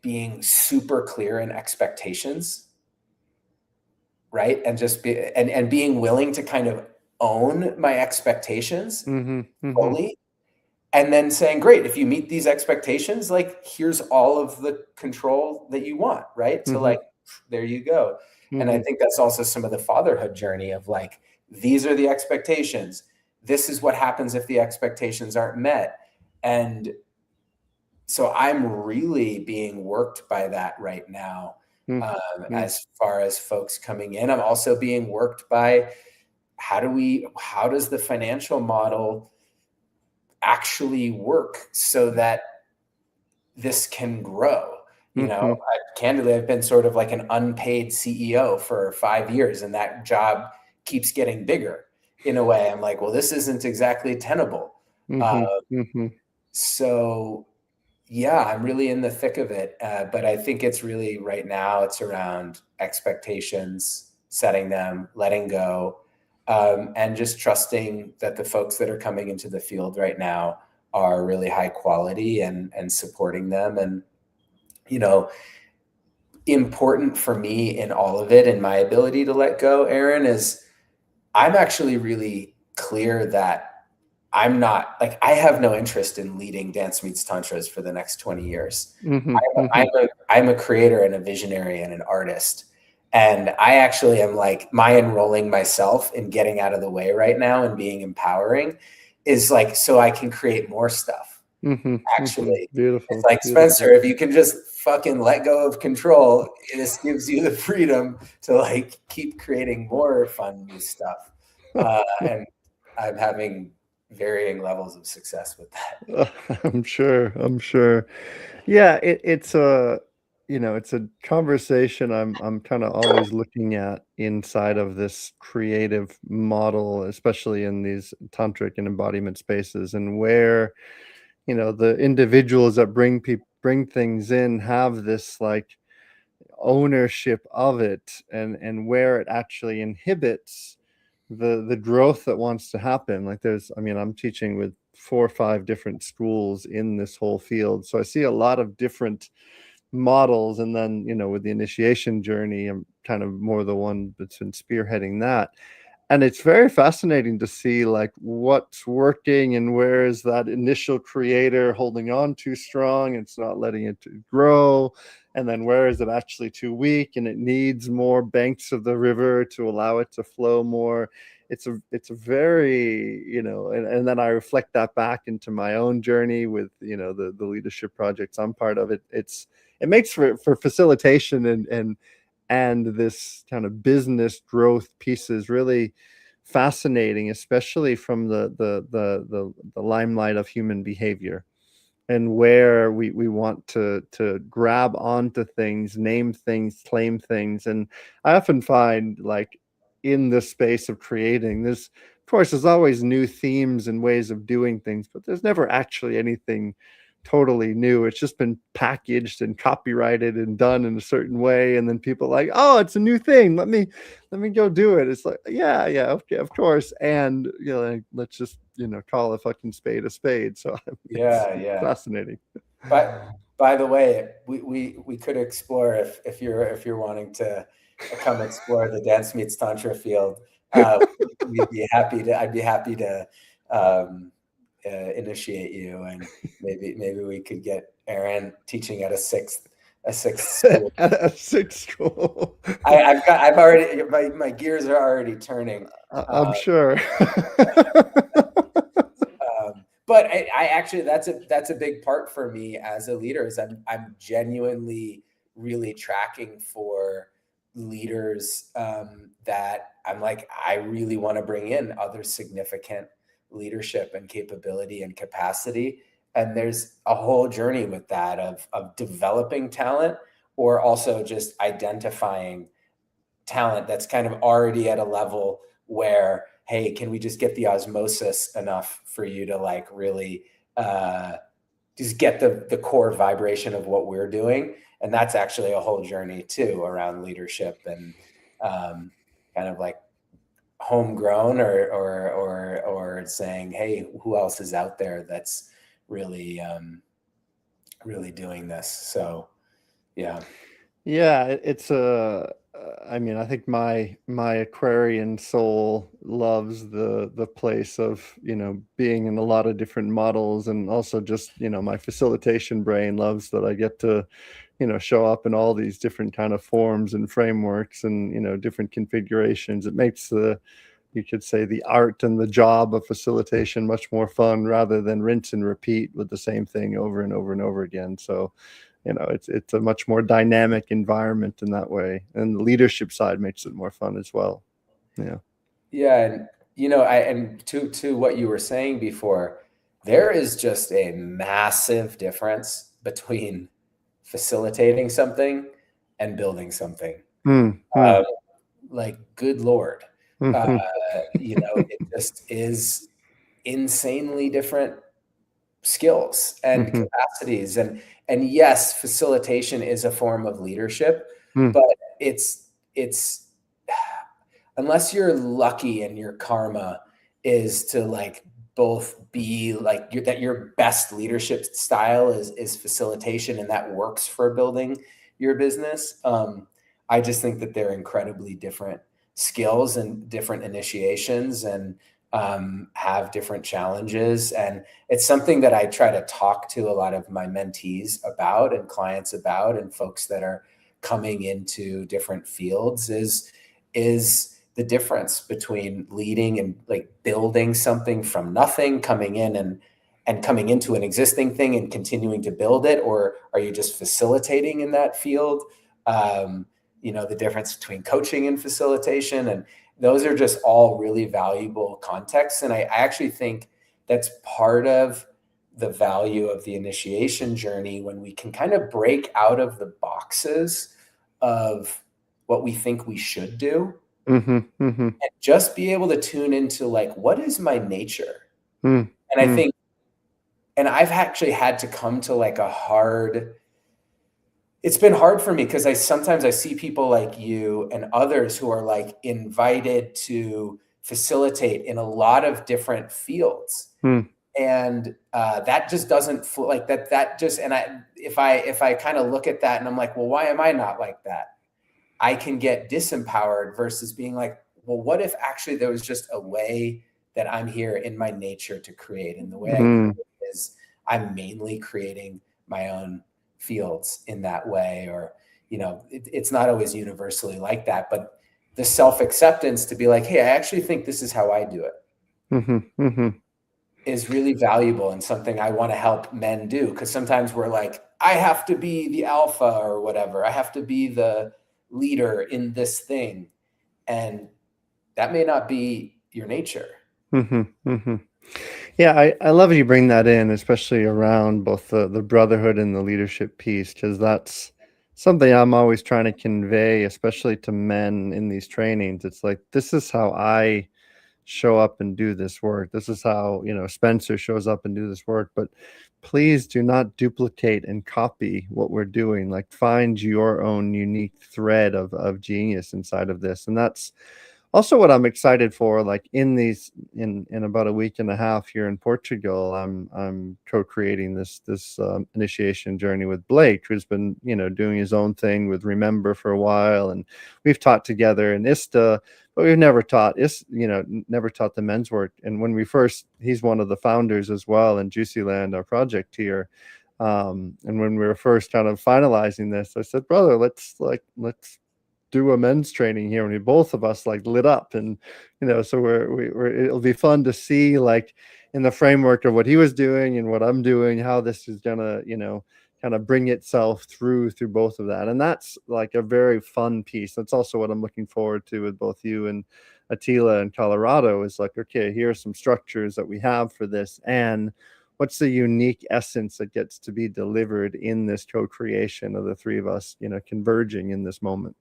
being super clear in expectations, right? And just and being willing to kind of own my expectations Mm-hmm. Mm-hmm. fully. And then saying, great, if you meet these expectations, like here's all of the control that you want, right? So Mm-hmm. like, there you go. And I Mm-hmm. think that's also some of the fatherhood journey of like, these are the expectations. This is what happens if the expectations aren't met. And so I'm really being worked by that right now. Mm-hmm. As far as folks coming in, I'm also being worked by how does the financial model actually work so that this can grow? Mm-hmm. Candidly, I've been sort of like an unpaid CEO for 5 years, and that job keeps getting bigger. In a way, I'm like, well, this isn't exactly tenable. Mm-hmm. Mm-hmm. So yeah, I'm really in the thick of it. But I think it's really right now, it's around expectations, setting them, letting go, and just trusting that the folks that are coming into the field right now are really high quality and supporting them. And, important for me in all of it and my ability to let go, Aaron, is I'm actually really clear that I'm not like, I have no interest in leading Dance Meets Tantras for the next 20 years. Mm-hmm. I'm a creator and a visionary and an artist. And I actually am like, my enrolling myself in getting out of the way right now and being empowering is like, so I can create more stuff. Mm-hmm. Mm-hmm. Actually, it's Beautiful. like, Beautiful. Spencer, if you can just fucking let go of control, this gives you the freedom to like keep creating more fun new stuff. And I'm having varying levels of success with that. I'm sure. I'm sure. Yeah, it's it's a conversation I'm kind of always looking at inside of this creative model, especially in these tantric and embodiment spaces, and where, the individuals that bring things in have this like ownership of it, and where it actually inhibits the growth that wants to happen. Like I'm teaching with 4 or 5 different schools in this whole field, so I see a lot of different models. And then, with the initiation journey, I'm kind of more the one that's been spearheading that. And it's very fascinating to see like what's working and where is that initial creator holding on too strong, it's not letting it grow, and then where is it actually too weak and it needs more banks of the river to allow it to flow more. It's a very, and then I reflect that back into my own journey with, the leadership projects I'm part of. It makes for facilitation and this kind of business growth piece is really fascinating, especially from the limelight of human behavior, and where we want to grab onto things, name things, claim things. And I often find, like, in this space of creating this, of course, there's always new themes and ways of doing things, but there's never actually anything totally new. It's just been packaged and copyrighted and done in a certain way, and then people are like, oh, it's a new thing, let me go do it. It's like, yeah, okay, of course. And like, let's just call a fucking spade a spade. So it's Yeah, yeah. fascinating. But by the way, we could explore, if you're wanting to come explore the Dance Meets Tantra field. I'd be happy to initiate you, and maybe we could get Aaron teaching at a sixth a sixth school. At a sixth school. I've already, my gears are already turning. I'm sure. But I actually, that's a big part for me as a leader, is I'm genuinely really tracking for leaders that I'm like, I really want to bring in other significant leadership and capability and capacity. And there's a whole journey with that of developing talent, or also just identifying talent that's kind of already at a level where, hey, can we just get the osmosis enough for you to like really just get the core vibration of what we're doing? And that's actually a whole journey too, around leadership and kind of like homegrown, or saying, hey, who else is out there that's really really doing this? So yeah. Yeah, it's a. I mean, I think my Aquarian soul loves the place of, being in a lot of different models, and also just, my facilitation brain loves that I get to, show up in all these different kind of forms and frameworks and, different configurations. It makes you could say, the art and the job of facilitation much more fun, rather than rinse and repeat with the same thing over and over and over again. So, it's a much more dynamic environment in that way, and the leadership side makes it more fun as well. Yeah. Yeah, and and to what you were saying before, there is just a massive difference between facilitating something and building something. Mm-hmm. Um, like, good Lord, uh, Mm-hmm. it just is insanely different skills and Mm-hmm. capacities. And yes, facilitation is a form of leadership, Mm-hmm. but it's unless you're lucky and your karma is to like both be like that your best leadership style is facilitation, and that works for building your business. I just think that they're incredibly different skills and different initiations, and have different challenges. And it's something that I try to talk to a lot of my mentees about, and clients about, and folks that are coming into different fields, is the difference between leading and like building something from nothing, coming in and coming into an existing thing and continuing to build it, or are you just facilitating in that field? The difference between coaching and facilitation, and those are just all really valuable contexts. And I actually think that's part of the value of the initiation journey, when we can kind of break out of the boxes of what we think we should do, Mm-hmm. Mm-hmm. and just be able to tune into like, what is my nature? And I Mm-hmm. think, and I've actually had to come to like it's been hard for me, because sometimes I see people like you and others who are like invited to facilitate in a lot of different fields. Mm-hmm. And that just doesn't like that just, and if I kind of look at that and I'm like, well, why am I not like that? I can get disempowered, versus being like, well, what if actually there was just a way that I'm here in my nature to create? And the way I Mm-hmm. create is I'm mainly creating my own fields in that way. Or, it's not always universally like that, but the self-acceptance to be like, hey, I actually think this is how I do it, Mm-hmm. Mm-hmm. is really valuable, and something I want to help men do. Because sometimes we're like, I have to be the alpha or whatever. I have to be the leader in this thing. And that may not be your nature. Mm-hmm. Mm-hmm. Yeah, I love you bring that in, especially around both the brotherhood and the leadership piece, because that's something I'm always trying to convey, especially to men in these trainings. It's like, this is how I show up and do this work. This is how, Spencer shows up and do this work. But please do not duplicate and copy what we're doing. Like, find your own unique thread of genius inside of this. And that's also what I'm excited for. Like, in about a week and a half here in Portugal, I'm co-creating this initiation journey with Blake, who's been, doing his own thing with Remember for a while, and we've taught together in ISTA, but we've never taught never taught the men's work. And when he's one of the founders as well in Juicyland, our project here. And when we were first kind of finalizing this, I said, brother, let's do a men's training here. And we both of us like lit up, and, so it'll be fun to see, like, in the framework of what he was doing and what I'm doing, how this is gonna, kind of bring itself through both of that. And that's like a very fun piece. That's also what I'm looking forward to with both you and Attila in Colorado, is like, okay, here are some structures that we have for this, and what's the unique essence that gets to be delivered in this co-creation of the three of us, converging in this moment.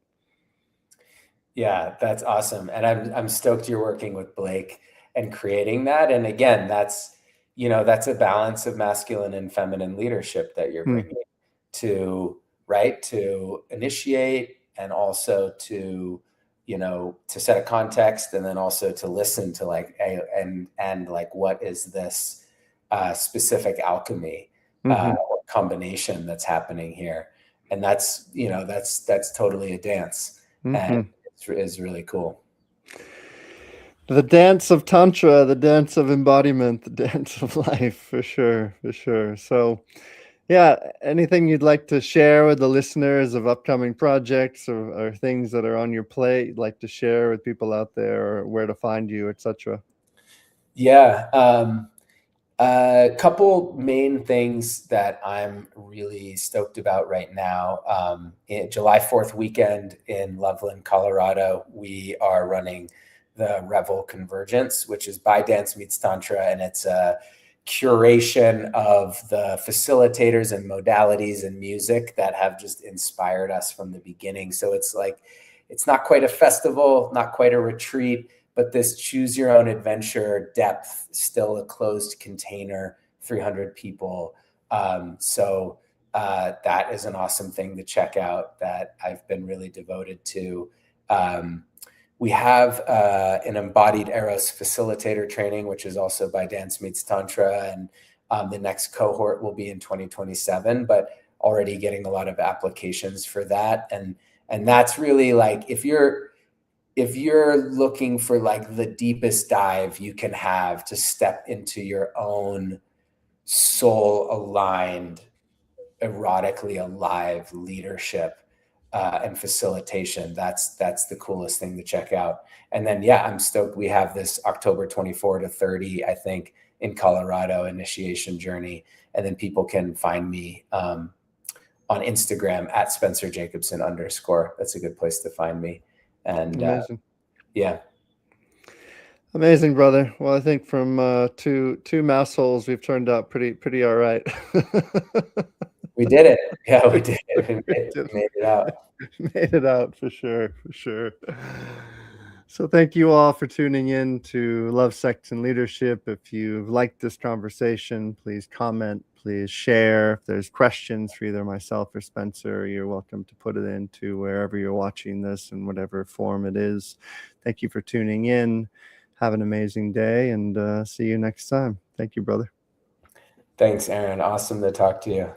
Yeah, that's awesome. And I'm stoked you're working with Blake and creating that. And again, that's a balance of masculine and feminine leadership that you're bringing to, right, to initiate, and also to, to set a context, and then also to listen to, like, and like, what is this specific alchemy or combination that's happening here? And that's totally a dance. And is really cool. The dance of Tantra, the dance of embodiment, the dance of life, for sure, for sure. So, yeah, anything you'd like to share with the listeners of upcoming projects, or things that are on your plate you'd like to share with people out there, or where to find you, etc.? Yeah. A couple main things that I'm really stoked about right now. July 4th weekend in Loveland, Colorado, we are running the Revel Convergence, which is by Dance Meets Tantra, and it's a curation of the facilitators and modalities and music that have just inspired us from the beginning. So it's like, it's not quite a festival, not quite a retreat, but this choose your own adventure depth, still a closed container, 300 people. So that is an awesome thing to check out that I've been really devoted to. We have an embodied Eros facilitator training, which is also by Dance Meets Tantra. And the next cohort will be in 2027, but already getting a lot of applications for that. And that's really like, if you're looking for like the deepest dive you can have to step into your own soul aligned, erotically alive leadership and facilitation, that's the coolest thing to check out. And then, yeah, I'm stoked. We have this October 24 to 30, I think, in Colorado initiation journey. And then people can find me on Instagram at Spencer Jacobson _. That's a good place to find me. And Amazing. Yeah. Amazing, brother. Well, I think from two mouse holes, we've turned out pretty all right. We did it. Yeah, we did it. We made it out. Made it out, for sure, for sure. So thank you all for tuning in to Love, Sex, and Leadership. If you've liked this conversation, please comment, please share. If there's questions for either myself or Spencer, you're welcome to put it into wherever you're watching this, in whatever form it is. Thank you for tuning in. Have an amazing day, and see you next time. Thank you, brother. Thanks, Aaron. Awesome to talk to you.